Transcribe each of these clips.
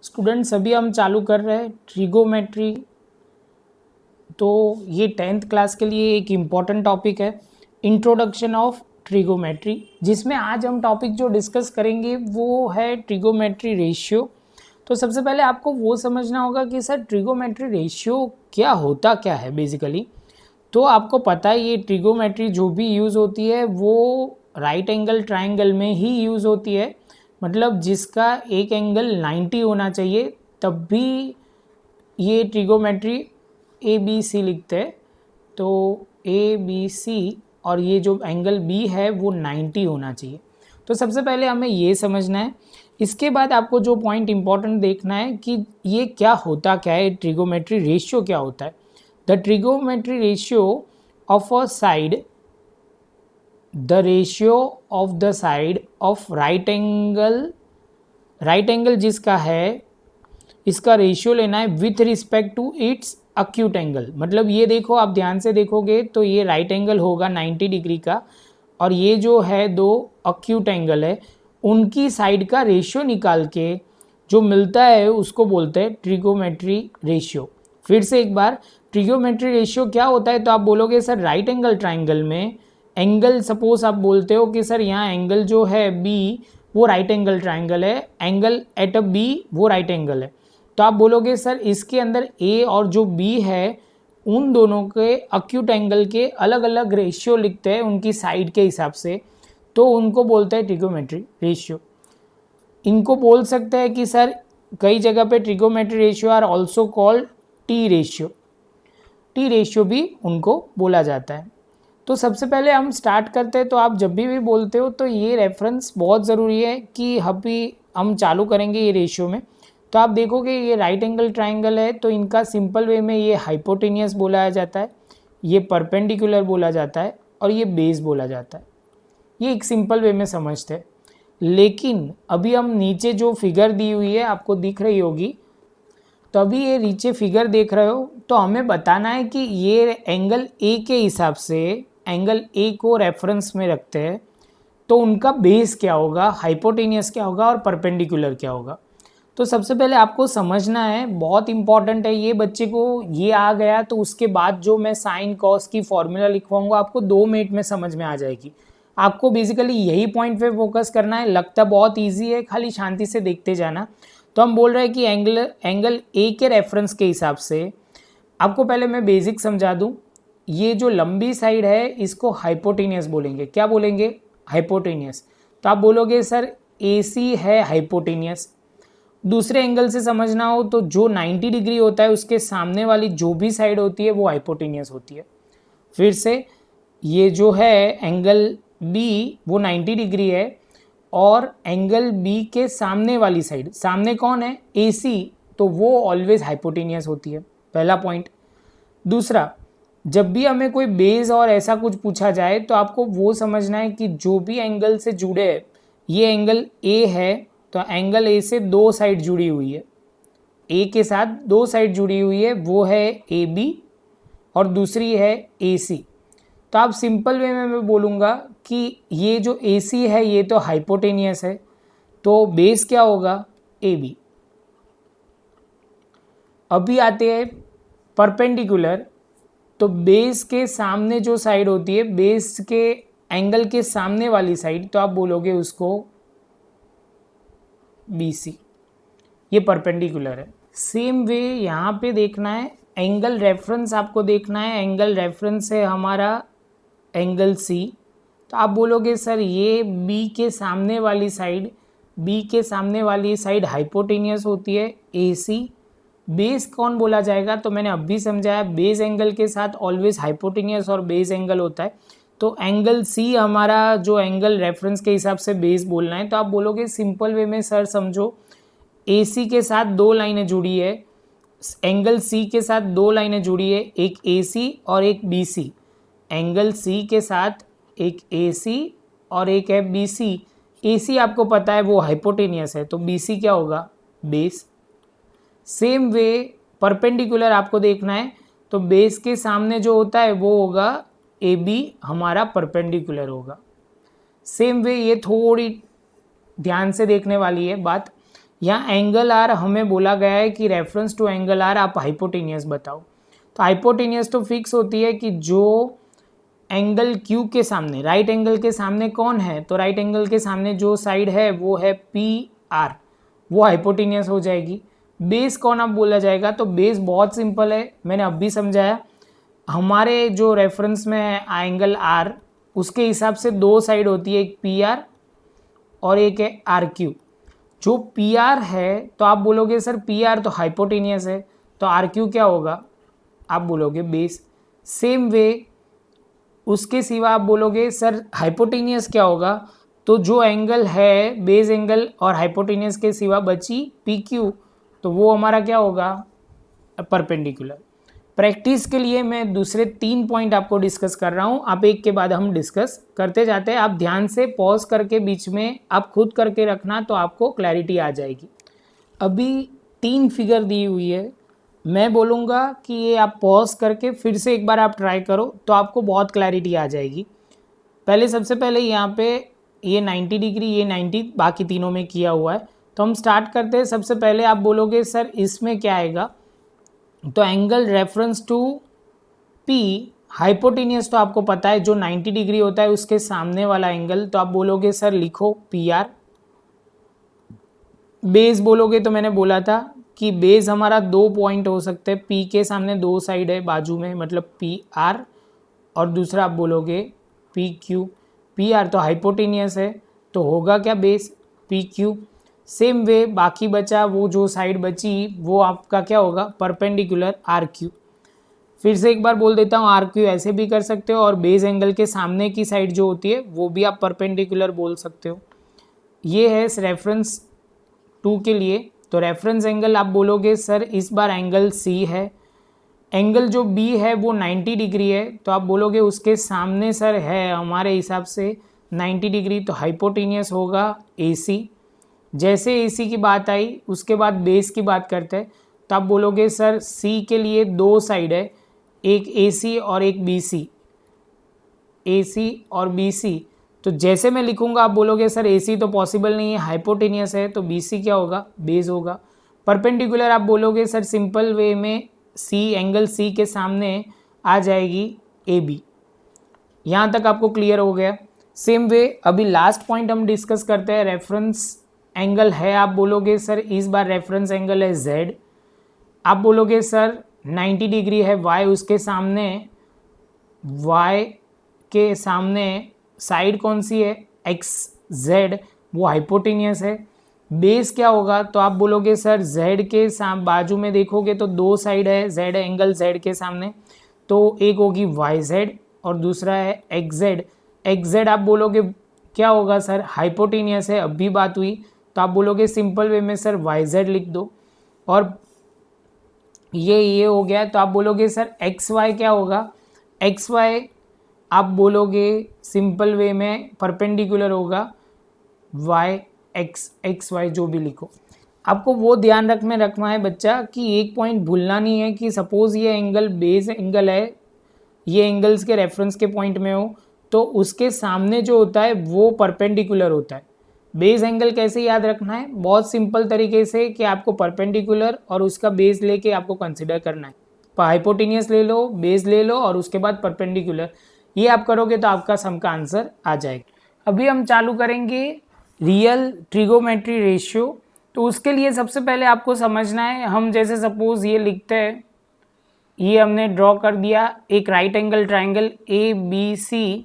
Students अभी हम चालू कर रहे हैं ट्रिगोमेट्री। तो ये 10th क्लास के लिए एक इम्पॉर्टेंट टॉपिक है, इंट्रोडक्शन ऑफ ट्रिगोमेट्री, जिसमें आज हम टॉपिक जो डिस्कस करेंगे वो है ट्रिगोमेट्री रेशियो। तो सबसे पहले आपको वो समझना होगा कि सर ट्रिगोमेट्री रेशियो क्या है बेसिकली। तो आपको पता है ये ट्रिगोमेट्री जो भी यूज़ होती है वो राइट एंगल ट्रायंगल में ही यूज़ होती है, मतलब जिसका एक एंगल 90 होना चाहिए, तब भी ये ट्रिगोमेट्री ए बी सी लिखते हैं। तो ए बी सी और ये जो एंगल बी है वो 90 होना चाहिए। तो सबसे पहले हमें ये समझना है। इसके बाद आपको जो पॉइंट इम्पॉर्टेंट देखना है कि ये क्या है, ट्रिगोमेट्री रेशियो क्या होता है। The trigonometry ratio of a side, the ratio of the side of right angle जिसका है, इसका रेशियो लेना है with respect to its acute angle. मतलब ये देखो, आप ध्यान से देखोगे तो ये राइट एंगल होगा 90 डिग्री का, और ये जो है दो अक्यूट एंगल है, उनकी साइड का रेशियो निकाल के जो मिलता है उसको बोलते हैं ट्रिगोमेट्री रेशियो। फिर से एक बार, ट्रिगोमेट्री रेशियो क्या होता है, तो आप बोलोगे सर राइट एंगल ट्राइंगल में एंगल, सपोज आप बोलते हो कि सर यहाँ एंगल जो है बी वो राइट एंगल ट्राइंगल है, एंगल एट अ बी वो राइट एंगल है। तो आप बोलोगे सर इसके अंदर ए और जो बी है उन दोनों के अक्यूट एंगल के अलग अलग रेशियो लिखते हैं उनकी साइड के हिसाब से, तो उनको बोलते हैं ट्रिगोमेट्री रेशियो। इनको बोल सकते हैं कि सर कई जगह पे trigonometry ratio are also called T ratio, T ratio भी उनको बोला जाता है। तो सबसे पहले हम स्टार्ट करते हैं। तो आप जब भी बोलते हो तो ये रेफरेंस बहुत ज़रूरी है कि अभी हम चालू करेंगे ये रेशियो में। तो आप देखोगे ये राइट एंगल ट्राइंगल है, तो इनका सिंपल वे में ये हाइपोटेनियस बोला जाता है, ये परपेंडिकुलर बोला जाता है, और ये बेस बोला जाता है। ये एक सिंपल वे में समझते हैं। लेकिन अभी हम नीचे जो फिगर दी हुई है आपको दिख रही होगी, तो अभी ये नीचे फिगर देख रहे हो, तो हमें बताना है कि ये एंगल ए के हिसाब से एंगल ए को रेफरेंस में रखते हैं, तो उनका बेस क्या होगा, हाइपोटेनियस क्या होगा और परपेंडिकुलर क्या होगा। तो सबसे पहले आपको समझना है, बहुत इंपॉर्टेंट है ये। बच्चे को ये आ गया तो उसके बाद जो मैं साइन कॉस की फॉर्मूला लिखवाऊंगा आपको 2 मिनट में समझ में आ जाएगी। आपको बेसिकली यही पॉइंट पे फोकस करना है। लगता बहुत इजी है, खाली शांति से देखते जाना। तो हम बोल रहे हैं कि एंगल ए के रेफरेंस के हिसाब से, आपको पहले मैं बेसिक समझा दूं। ये जो लंबी साइड है इसको हाइपोटेनियस बोलेंगे। क्या बोलेंगे? हाइपोटेनियस। तो आप बोलोगे सर ए सी है हाइपोटेनियस। दूसरे एंगल से समझना हो तो जो 90 डिग्री होता है उसके सामने वाली जो भी साइड होती है वो हाइपोटेनियस होती है। फिर से, ये जो है एंगल बी वो 90 डिग्री है, और एंगल बी के सामने वाली साइड, सामने कौन है? ए सी, तो वो ऑलवेज हाइपोटेनियस होती है। पहला पॉइंट। दूसरा, जब भी हमें कोई बेस और ऐसा कुछ पूछा जाए तो आपको वो समझना है कि जो भी एंगल से जुड़े है, ये एंगल ए है तो एंगल ए से 2 साइड जुड़ी हुई है, ए के साथ 2 साइड जुड़ी हुई है, वो है ए बी और दूसरी है ए सी। तो आप सिंपल वे में मैं बोलूँगा कि ये जो ए सी है ये तो हाइपोटेनियस है, तो बेस क्या होगा? A B. अभी आते हैं परपेंडिकुलर। तो बेस के सामने जो साइड होती है, बेस के एंगल के सामने वाली साइड, तो आप बोलोगे उसको बी सी। ये परपेंडिकुलर है। सेम वे यहाँ पे देखना है, एंगल रेफरेंस आपको देखना है। एंगल रेफरेंस है हमारा एंगल सी। तो आप बोलोगे सर ये बी के सामने वाली साइड, बी के सामने वाली साइड हाइपोटेनियस होती है, ए सी। बेस कौन बोला जाएगा? तो मैंने अभी समझाया, बेस एंगल के साथ ऑलवेज हाइपोटेनियस और बेस एंगल होता है। तो एंगल सी हमारा जो एंगल रेफरेंस के हिसाब से बेस बोलना है। तो आप बोलोगे सिंपल वे में, सर समझो ए सी के साथ 2 लाइनें जुड़ी है, एंगल सी के साथ 2 लाइनें जुड़ी है, एक ए सी और एक बी सी। एंगल सी के साथ एक ए सी और एक है बी सी। ए सी आपको पता है वो हाइपोटेनियस है, तो बी सी क्या होगा? बेस। सेम वे परपेंडिकुलर आपको देखना है, तो बेस के सामने जो होता है वो होगा ए बी, हमारा परपेंडिकुलर होगा। सेम वे ये थोड़ी ध्यान से देखने वाली है बात। यहाँ एंगल आर हमें बोला गया है कि रेफरेंस टू एंगल आर आप हाइपोटेनियस बताओ। तो हाइपोटेनियस तो फिक्स होती है कि जो एंगल क्यू के सामने, राइट एंगल के सामने कौन है, तो राइट एंगल के सामने जो साइड है वो है पी आर, वो हाइपोटेनियस हो जाएगी। बेस कौन अब बोला जाएगा, तो बेस बहुत सिंपल है, मैंने अभी समझाया। हमारे जो रेफरेंस में है एंगल आर, उसके हिसाब से दो साइड होती है, एक पी आर और एक है आर क्यू। जो पी आर है तो आप बोलोगे सर पी आर तो हाइपोटेनियस है, तो आर क्यू क्या होगा, आप बोलोगे बेस। सेम वे उसके सिवा आप बोलोगे सर हाइपोटेनियस क्या होगा, तो जो एंगल है बेस एंगल और हाइपोटेनियस के सिवा बची पी क्यू, तो वो हमारा क्या होगा, परपेंडिकुलर। प्रैक्टिस के लिए मैं दूसरे 3 पॉइंट आपको डिस्कस कर रहा हूँ, आप एक के बाद हम डिस्कस करते जाते हैं। आप ध्यान से पॉज करके बीच में आप खुद करके रखना, तो आपको क्लैरिटी आ जाएगी। अभी 3 फिगर दी हुई है, मैं बोलूँगा कि ये आप पॉज करके फिर से एक बार आप ट्राई करो, तो आपको बहुत क्लैरिटी आ जाएगी। पहले सबसे पहले यहाँ पे ये 90 डिग्री, ये 90, बाकी तीनों में किया हुआ है। तो हम स्टार्ट करते हैं। सबसे पहले आप बोलोगे सर इसमें क्या आएगा, तो angle reference to P, hypotenuse तो आपको पता है जो 90 डिग्री होता है उसके सामने वाला एंगल, तो आप बोलोगे सर लिखो पी आर। बेस बोलोगे तो मैंने बोला था कि बेस हमारा 2 पॉइंट हो सकते हैं, पी के सामने 2 साइड है बाजू में, मतलब पी आर, और दूसरा आप बोलोगे पी क्यू। पी आर तो हाइपोटेनियस है, तो होगा क्या, base P Q. Same way बाकी बचा वो जो साइड बची वो आपका क्या होगा, परपेंडिकुलर आर क्यू। फिर से एक बार बोल देता हूँ, आर क्यू ऐसे भी कर सकते हो, और बेस एंगल के सामने की साइड जो होती है वो भी आप परपेंडिकुलर बोल सकते हो। ये है रेफरेंस 2 के लिए। तो रेफरेंस एंगल आप बोलोगे सर इस बार एंगल सी है, एंगल जो बी है वो 90 डिग्री है, तो आप बोलोगे उसके सामने सर है हमारे हिसाब से 90 डिग्री, तो हाइपोटेनियस होगा AC। जैसे AC की बात आई उसके बाद बेस की बात करते हैं, तो आप बोलोगे सर C के लिए 2 साइड है, एक AC और एक BC, AC और BC। तो जैसे मैं लिखूंगा आप बोलोगे सर AC तो पॉसिबल नहीं है, हाइपोटेनियस है, तो BC क्या होगा, बेस होगा। परपेंडिकुलर आप बोलोगे सर सिंपल वे में C, एंगल C के सामने आ जाएगी AB। यहाँ तक आपको क्लियर हो गया। सेम वे अभी लास्ट पॉइंट हम डिस्कस करते हैं, रेफरेंस एंगल है, आप बोलोगे सर इस बार रेफरेंस एंगल है Z। आप बोलोगे सर 90 डिग्री है Y, उसके सामने Y के सामने साइड कौन सी है, XZ, वो हाइपोटेनियस है। बेस क्या होगा, तो आप बोलोगे सर Z के बाजू में देखोगे तो 2 साइड है, Z एंगल Z के सामने, तो एक होगी YZ और दूसरा है XZ। XZ आप बोलोगे क्या होगा सर, हाइपोटेनियस है, अभी बात हुई, तो आप बोलोगे सिंपल वे में सर YZ लिख दो। और ये हो गया, तो आप बोलोगे सर XY क्या होगा, XY आप बोलोगे सिंपल वे में परपेंडिकुलर होगा XY, जो भी लिखो। आपको वो ध्यान रखना है बच्चा कि एक पॉइंट भूलना नहीं है कि सपोज ये एंगल बेस एंगल है, ये एंगल्स के रेफरेंस के पॉइंट में हो, तो उसके सामने जो होता है वो परपेंडिकुलर होता है। बेस एंगल कैसे याद रखना है, बहुत सिंपल तरीके से कि आपको परपेंडिकुलर और उसका बेस लेके आपको कंसिडर करना है। हाइपोटेनियस ले लो, बेस ले लो और उसके बाद परपेंडिकुलर, ये आप करोगे तो आपका सम का आंसर आ जाएगा। अभी हम चालू करेंगे रियल ट्रिगोमेट्री रेशियो। तो उसके लिए सबसे पहले आपको समझना है, हम जैसे सपोज ये लिखते हैं, ये हमने ड्रॉ कर दिया एक राइट एंगल ट्राइंगल ABC,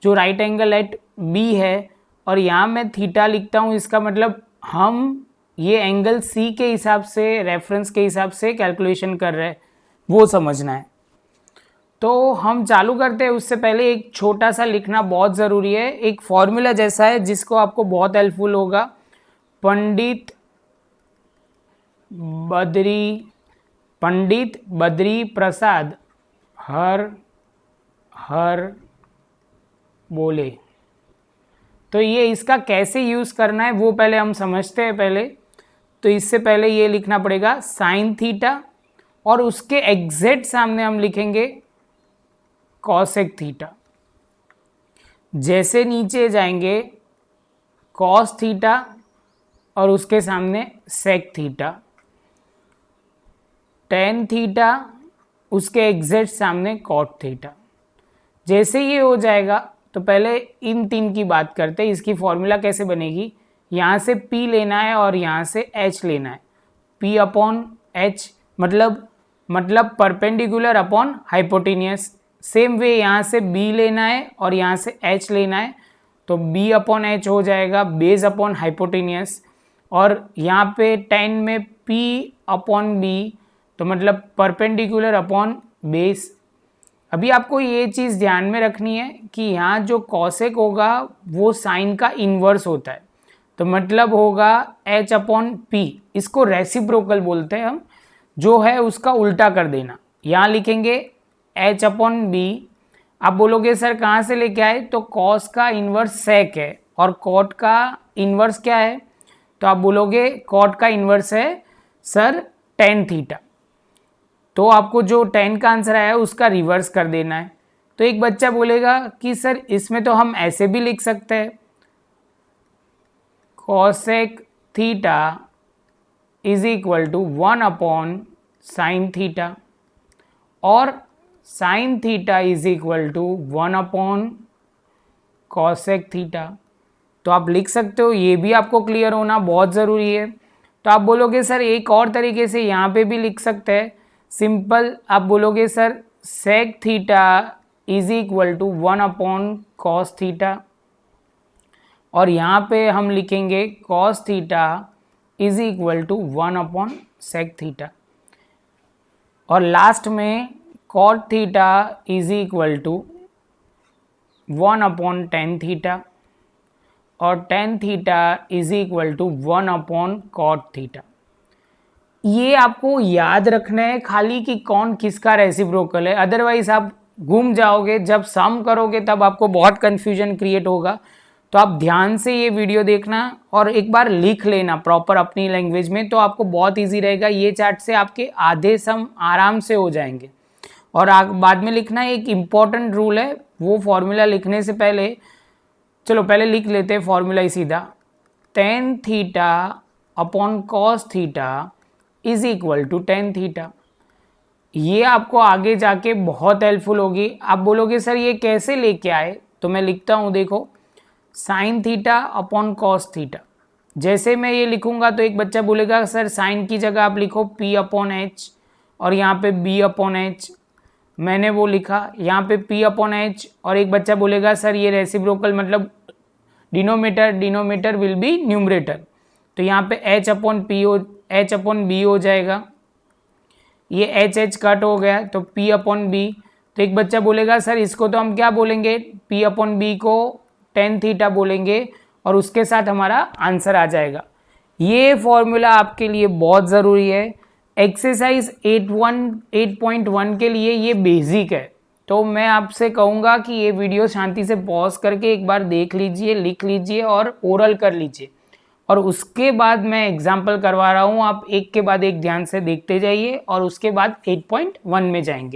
जो राइट एंगल एट B है, और यहाँ मैं थीटा लिखता हूँ, इसका मतलब हम ये एंगल C के हिसाब से, रेफरेंस के हिसाब से कैलकुलेशन कर रहे हैं, वो समझना है। तो हम चालू करते हैं, उससे पहले एक छोटा सा लिखना बहुत ज़रूरी है, एक फॉर्मूला जैसा है जिसको आपको बहुत हेल्पफुल होगा। पंडित बद्री प्रसाद हर बोले। तो ये इसका कैसे यूज़ करना है वो पहले हम समझते हैं पहले। तो इससे पहले ये लिखना पड़ेगा साइन थीटा, और उसके एग्जैक्ट सामने हम लिखेंगे कॉसेक थीटा। जैसे नीचे जाएंगे कॉस थीटा और उसके सामने सेक थीटा, टेन थीटा उसके एग्जैक्ट सामने कॉट थीटा। जैसे ये हो जाएगा तो पहले इन तीन की बात करते हैं। इसकी फॉर्मूला कैसे बनेगी, यहाँ से P लेना है और यहाँ से H लेना है। P अपॉन H मतलब perpendicular upon hypotenuse. Same way यहाँ से B लेना है और यहाँ से H लेना है, तो B अपॉन H हो जाएगा बेस अपॉन हाइपोटेनियस। और यहाँ पे 10 में P अपॉन B, तो मतलब परपेंडिकुलर अपॉन बेस। अभी आपको ये चीज़ ध्यान में रखनी है कि यहाँ जो कॉसेक होगा वो साइन का इन्वर्स होता है, तो मतलब होगा H अपॉन P। इसको रेसिप्रोकल बोलते हैं हम, जो है उसका उल्टा कर देना। यहाँ लिखेंगे H अपॉन B। आप बोलोगे सर कहाँ से लेके आए, तो कॉस का इन्वर्स सेक है और कॉट का इन्वर्स क्या है, तो आप बोलोगे कॉट का इन्वर्स है सर टेन थीटा। तो आपको जो 10 का आंसर आया है उसका रिवर्स कर देना है। तो एक बच्चा बोलेगा कि सर इसमें तो हम ऐसे भी लिख सकते हैं, cosec theta is equal to 1 upon sine theta, और sine theta is equal to 1 upon cosec theta. तो आप लिख सकते हो, ये भी आपको क्लियर होना बहुत ज़रूरी है। तो आप बोलोगे सर एक और तरीके से यहाँ पे भी लिख सकते हैं, सिंपल। आप बोलोगे sir sec theta is equal to 1 upon cos theta, और यहाँ पे हम लिखेंगे cos theta is equal to 1 upon sec theta, और लास्ट में cot theta is equal to 1 upon tan theta, और tan theta is equal to 1 upon cot theta. ये आपको याद रखना है खाली कि कौन किसका रेसिप्रोकल है, अदरवाइज आप घूम जाओगे। जब सम करोगे तब आपको बहुत कन्फ्यूजन क्रिएट होगा। तो आप ध्यान से ये वीडियो देखना और एक बार लिख लेना प्रॉपर अपनी लैंग्वेज में, तो आपको बहुत इजी रहेगा। ये चार्ट से आपके आधे सम आराम से हो जाएंगे। और बाद में लिखना एक इम्पॉर्टेंट रूल है, वो फॉर्मूला लिखने से पहले, चलो पहले लिख लेते हैं फॉर्मूला ही सीधा। Tan theta upon cos theta is equal to tan theta. ये आपको आगे जाके बहुत हेल्पफुल होगी। आप बोलोगे सर ये कैसे लेके आए, तो मैं लिखता हूँ, देखो sine theta upon cos theta. जैसे मैं ये लिखूंगा तो एक बच्चा बोलेगा सर साइन की जगह आप लिखो P अपॉन H, और यहाँ पे B अपॉन H। मैंने वो लिखा यहाँ पे P अपॉन H, और एक बच्चा बोलेगा सर ये रेसिप्रोकल मतलब डिनोमिनेटर विल बी न्यूमरेटर, तो यहाँ पे H अपॉन B हो जाएगा। ये H कट हो गया तो P अपॉन B। तो एक बच्चा बोलेगा सर इसको तो हम क्या बोलेंगे, P अपॉन B को टेन थीटा बोलेंगे, और उसके साथ हमारा आंसर आ जाएगा। ये फॉर्मूला आपके लिए बहुत ज़रूरी है। एक्सरसाइज 8.1 के लिए ये बेसिक है। तो मैं आपसे कहूँगा कि ये वीडियो शांति से पॉज करके एक बार देख लीजिए, लिख लीजिए और ओरल कर लीजिए, और उसके बाद मैं एग्जाम्पल करवा रहा हूँ। आप एक के बाद एक ध्यान से देखते जाइए और उसके बाद 8.1 में जाएंगे।